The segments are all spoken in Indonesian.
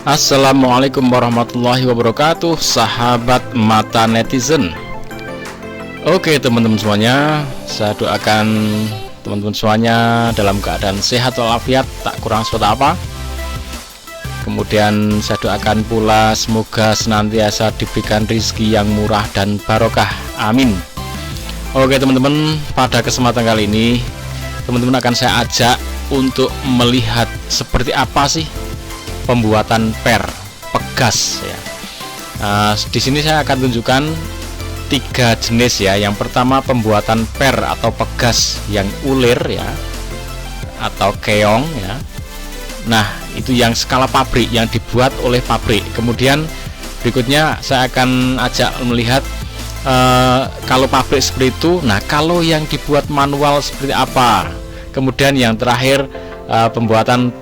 Assalamualaikum warahmatullahi wabarakatuh, sahabat mata netizen. Oke teman-teman semuanya, saya doakan teman-teman semuanya dalam keadaan sehat walafiat, tak kurang suatu apa. Kemudian saya doakan pula semoga senantiasa diberikan rezeki yang murah dan barokah, amin. Oke teman-teman, pada kesempatan kali ini teman-teman akan saya ajak untuk melihat seperti apa sih pembuatan pegas ya. Di sini saya akan tunjukkan 3 jenis ya. Yang pertama pembuatan atau pegas yang ulir ya, atau keong ya. Nah, itu yang skala pabrik, yang dibuat oleh pabrik. Kemudian berikutnya saya akan ajak melihat kalau pabrik seperti itu. Nah, kalau yang dibuat manual seperti apa. Kemudian yang terakhir pembuatan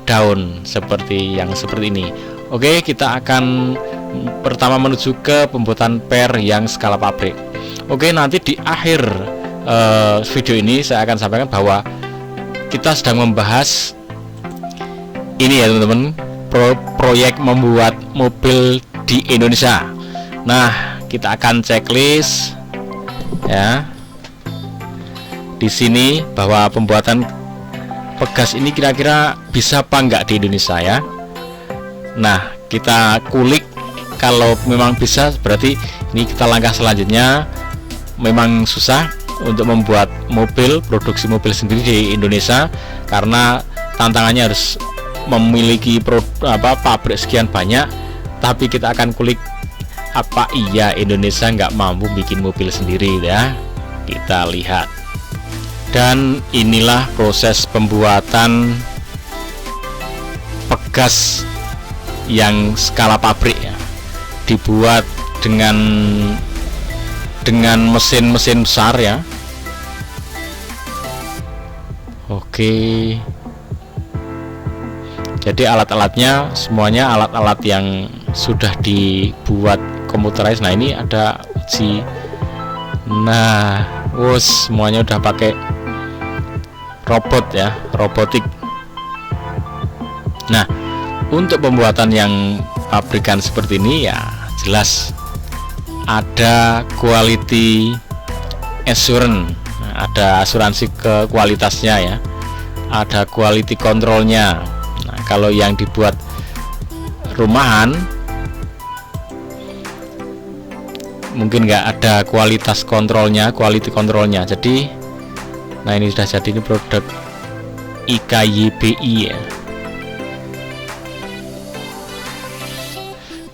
daun seperti ini. Oke, kita akan pertama menuju ke pembuatan yang skala pabrik. Oke, nanti di akhir video ini saya akan sampaikan bahwa kita sedang membahas ini ya teman-teman, proyek membuat mobil di Indonesia. Nah, kita akan checklist ya di sini bahwa pembuatan pegas ini kira-kira bisa apa enggak di Indonesia ya. Nah, kita kulik, kalau memang bisa berarti ini kita langkah selanjutnya. Memang susah untuk membuat produksi mobil sendiri di Indonesia karena tantangannya harus memiliki pabrik sekian banyak. Tapi kita akan kulik apa iya Indonesia nggak mampu bikin mobil sendiri ya. Kita lihat. Dan inilah proses pembuatan pegas yang skala pabrik ya, dibuat dengan mesin-mesin besar ya. Oke, jadi alat-alatnya semuanya alat-alat yang sudah dibuat komputerized. Nah, ini ada uji. Nah, semuanya udah pakai robot ya, robotik. Nah, untuk pembuatan yang pabrikan seperti ini ya jelas ada quality assurance, ada asuransi ke kualitasnya ya, ada quality controlnya. Nah, kalau yang dibuat rumahan mungkin nggak ada quality controlnya. Jadi nah, ini sudah jadi, ini produk IKYBI ya.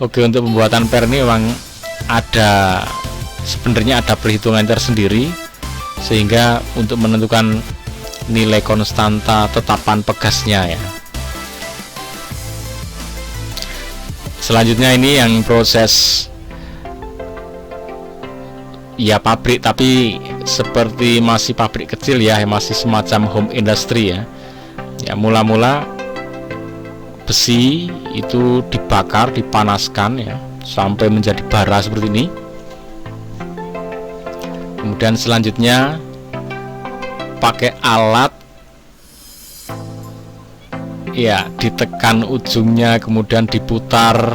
Oke, untuk pembuatan ini memang sebenarnya ada perhitungan tersendiri, sehingga untuk menentukan nilai konstanta tetapan pegasnya ya. Selanjutnya ini yang proses ya pabrik, tapi seperti masih pabrik kecil ya, masih semacam home industry ya. Ya, mula-mula besi itu dibakar, dipanaskan ya sampai menjadi bara seperti ini. Kemudian selanjutnya pakai alat ya, ditekan ujungnya, kemudian diputar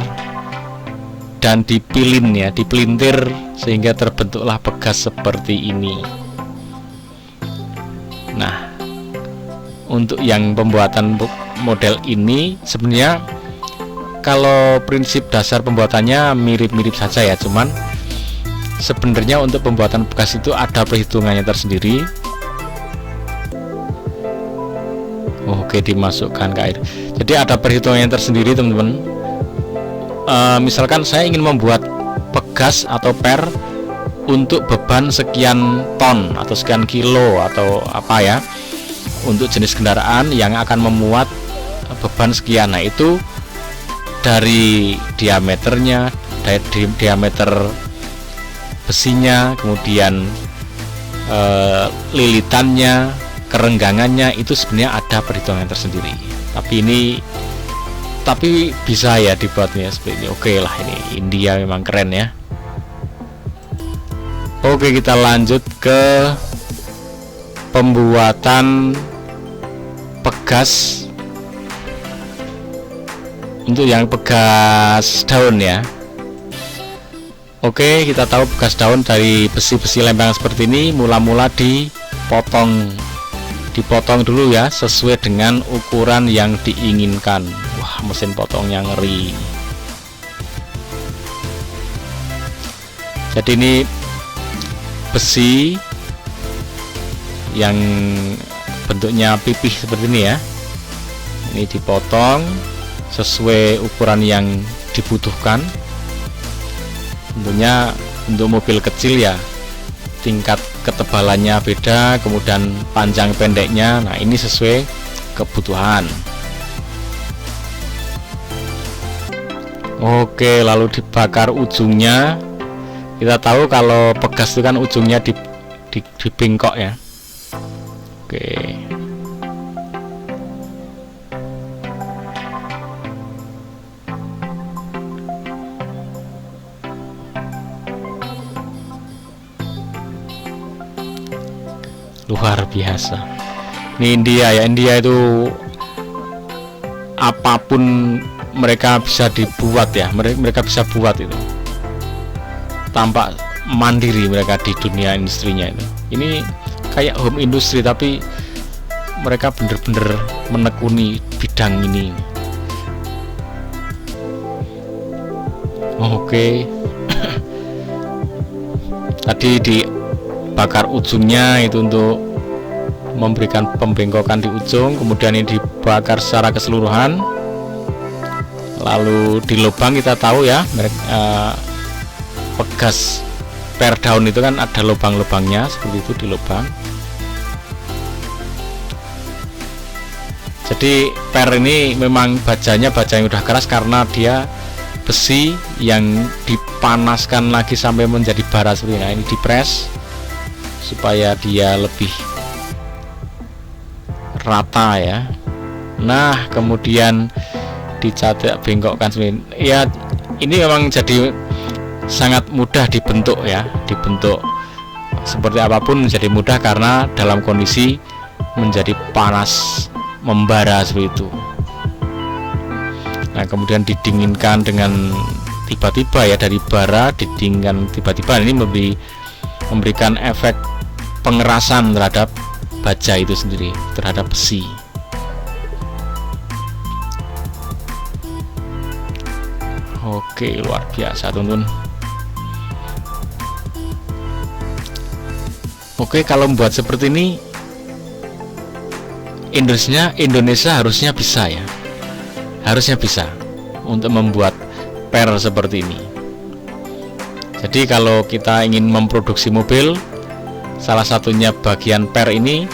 dan dipelintir sehingga terbentuklah pegas seperti ini. Nah, untuk yang pembuatan model ini sebenarnya kalau prinsip dasar pembuatannya mirip-mirip saja ya, cuman sebenarnya untuk pembuatan pegas itu ada perhitungannya tersendiri. Oke, dimasukkan ke air. Jadi ada perhitungannya tersendiri teman-teman. Misalkan saya ingin membuat pegas atau untuk beban sekian ton atau sekian kilo atau apa ya, untuk jenis kendaraan yang akan memuat beban sekian. Nah, itu dari diameternya, dari diameter besinya, kemudian lilitannya, kerenggangannya, itu sebenarnya ada perhitungan tersendiri. Tapi bisa ya dibuatnya seperti ini. Oke lah, ini India memang keren ya. Oke, kita lanjut ke pembuatan pegas untuk yang pegas daun ya. Oke, kita tahu bekas daun dari besi-besi lempengan seperti ini mula-mula dipotong dulu ya, sesuai dengan ukuran yang diinginkan. Wah, mesin potongnya ngeri. Jadi ini besi yang bentuknya pipih seperti ini ya. Ini dipotong sesuai ukuran yang dibutuhkan. Tentunya untuk mobil kecil ya tingkat ketebalannya beda, kemudian panjang pendeknya. Nah, ini sesuai kebutuhan. Oke, lalu dibakar ujungnya. Kita tahu kalau pegas itu kan ujungnya dibengkok ya. Oke. Luar biasa. Ini India ya. India itu apapun mereka bisa dibuat ya. Mereka bisa buat itu. Tampak mandiri mereka di dunia industrinya itu. Ini kayak home industry tapi mereka bener-bener menekuni bidang ini. Oke. Tadi dibakar ujungnya itu untuk memberikan pembengkokan di ujung, kemudian ini dibakar secara keseluruhan. Lalu di lubang kita tahu ya, pegas per daun itu kan ada lubang-lubangnya seperti itu di lubang. Jadi per ini memang bajanya baja yang udah keras karena dia besi yang dipanaskan lagi sampai menjadi bara seperti ini. Nah, ini dipres supaya dia lebih rata ya. Nah, kemudian dicatak bengkokkan seperti ini. Ya, ini memang jadi sangat mudah dibentuk ya, dibentuk seperti apapun menjadi mudah karena dalam kondisi menjadi panas membara seperti itu. Nah, kemudian didinginkan dengan tiba-tiba ya, dari bara didinginkan tiba-tiba. Ini memberikan efek pengerasan terhadap baja itu sendiri, terhadap besi. Oke, luar biasa teman-teman. Oke, kalau membuat seperti ini Indonesia harusnya bisa ya. Harusnya bisa untuk membuat per seperti ini. Jadi kalau kita ingin memproduksi mobil, salah satunya bagian per ini,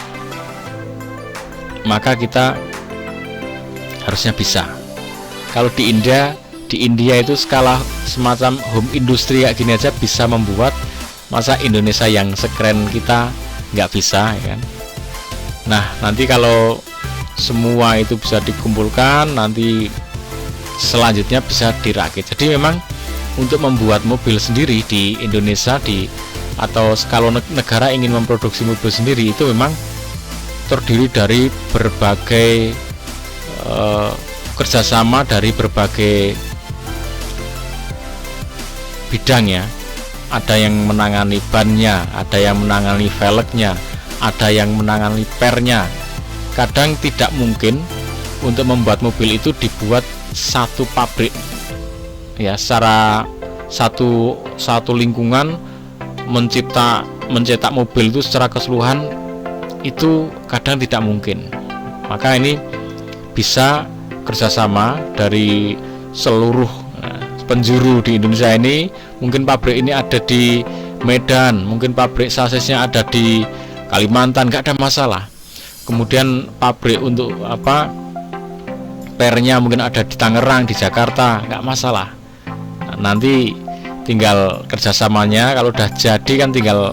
maka kita harusnya bisa. Kalau di India itu skala semacam home industry kayak gini aja bisa membuat, masa Indonesia yang sekeren kita nggak bisa ya kan. Nah, nanti kalau semua itu bisa dikumpulkan, nanti selanjutnya bisa dirakit. Jadi memang untuk membuat mobil sendiri di Indonesia atau kalau negara ingin memproduksi mobil sendiri itu memang terdiri dari berbagai kerjasama dari berbagai bidang ya. Ada yang menangani bannya, ada yang menangani velgnya, ada yang menangani pernya. Kadang tidak mungkin untuk membuat mobil itu dibuat satu pabrik ya, secara satu lingkungan mencetak mobil itu secara keseluruhan itu kadang tidak mungkin. Maka ini bisa kerjasama dari seluruh penjuru di Indonesia ini. Mungkin pabrik ini ada di Medan, mungkin pabrik sasisnya ada di Kalimantan, nggak ada masalah. Kemudian pabrik untuk pernya mungkin ada di Tangerang, di Jakarta, nggak masalah. Nah, nanti tinggal kerjasamanya, kalau udah jadi kan tinggal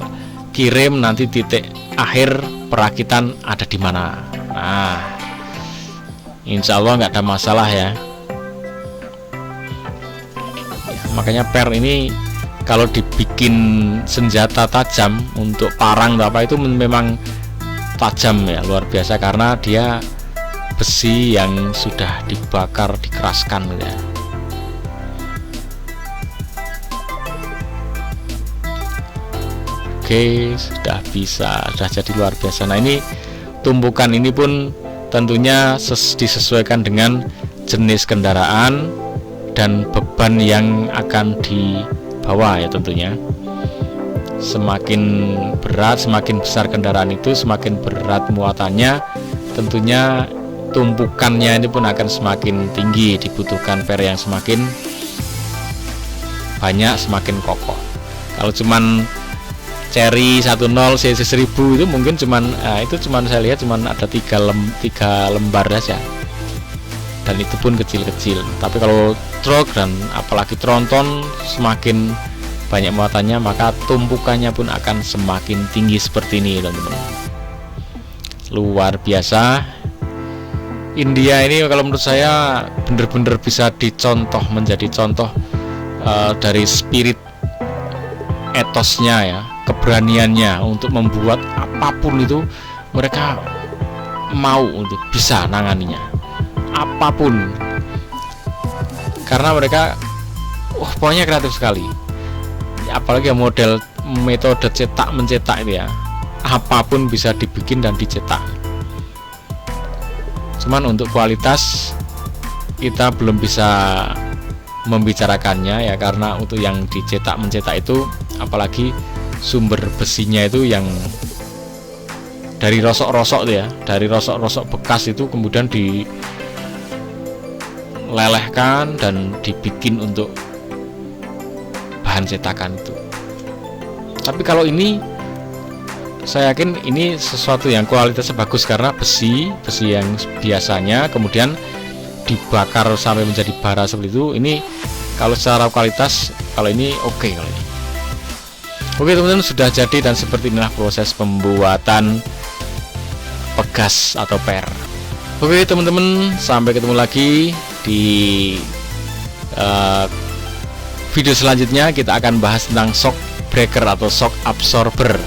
kirim, nanti titik akhir perakitan ada di mana. Nah, insya Allah nggak ada masalah ya. Makanya per ini kalau dibikin senjata tajam untuk parang atau apa itu memang tajam ya, luar biasa, karena dia besi yang sudah dibakar, dikeraskan ya. Oke, sudah jadi luar biasa. Nah, ini tumpukan ini pun tentunya disesuaikan dengan jenis kendaraan dan beban yang akan dibawa ya tentunya. Semakin berat, semakin besar kendaraan itu, semakin berat muatannya, tentunya tumpukannya ini pun akan semakin tinggi, dibutuhkan per yang semakin banyak, semakin kokoh. Kalau cuman Cherry 10 cc 1000 itu mungkin cuman saya lihat cuman ada 3 lembar saja, dan itu pun kecil-kecil. Tapi kalau truk dan apalagi tronton semakin banyak muatannya, maka tumpukannya pun akan semakin tinggi seperti ini teman-teman. Luar biasa. India ini kalau menurut saya benar-benar bisa dicontoh, menjadi contoh dari spirit etosnya ya, keberaniannya untuk membuat apapun itu. Mereka mau untuk bisa nanganinya apapun, karena mereka pokoknya kreatif sekali. Apalagi model metode cetak mencetak itu ya, apapun bisa dibikin dan dicetak. Cuman untuk kualitas kita belum bisa membicarakannya ya, karena untuk yang dicetak mencetak itu apalagi sumber besinya itu yang dari rosok-rosok ya, dari rosok-rosok bekas itu kemudian dilelehkan dan dibikin untuk bahan cetakan itu. Tapi kalau ini saya yakin ini sesuatu yang kualitasnya bagus, karena besi yang biasanya kemudian dibakar sampai menjadi bara seperti itu. Ini kalau secara kualitas, kalau ini oke. Kalau ini oke teman-teman, sudah jadi, dan seperti inilah proses pembuatan pegas atau per. Oke teman-teman, sampai ketemu lagi di video selanjutnya. Kita akan bahas tentang shock breaker atau shock absorber.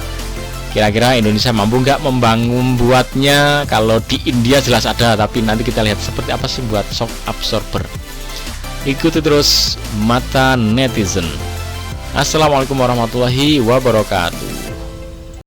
Kira-kira Indonesia mampu nggak membuatnya? Kalau di India jelas ada, tapi nanti kita lihat seperti apa sih buat shock absorber. Ikuti terus Mata Netizen. Assalamualaikum warahmatullahi wabarakatuh.